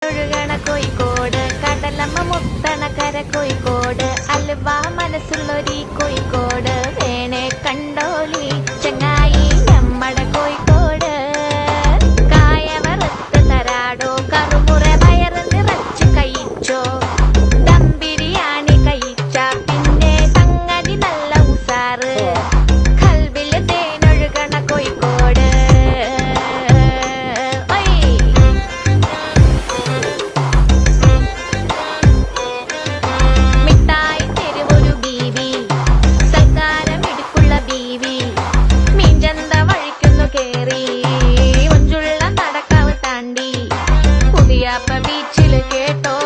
ഒഴുകണ കോഴിക്കോട് കടലമ്മ മുത്തണ കര കോഴിക്കോട് അൽവ മനസ്സുള്ളൊരീ കോഴിക്കോട് വേണേ കണ്ടോലി ചങ്ങായി നമ്മടെ കോഴിക്കോട് കായ വറുത്ത് തരാടോ കറുമുറ വയറ് നിറച്ച് കഴിച്ചോ ദം ബിരിയാണി കഴിച്ച പിന്നെ സംഗതി നല്ല ഉസാറ് കൽബില് തേനൊഴുകണ കോഴിക്കോട് ബീച്ചില് കേട്ടോ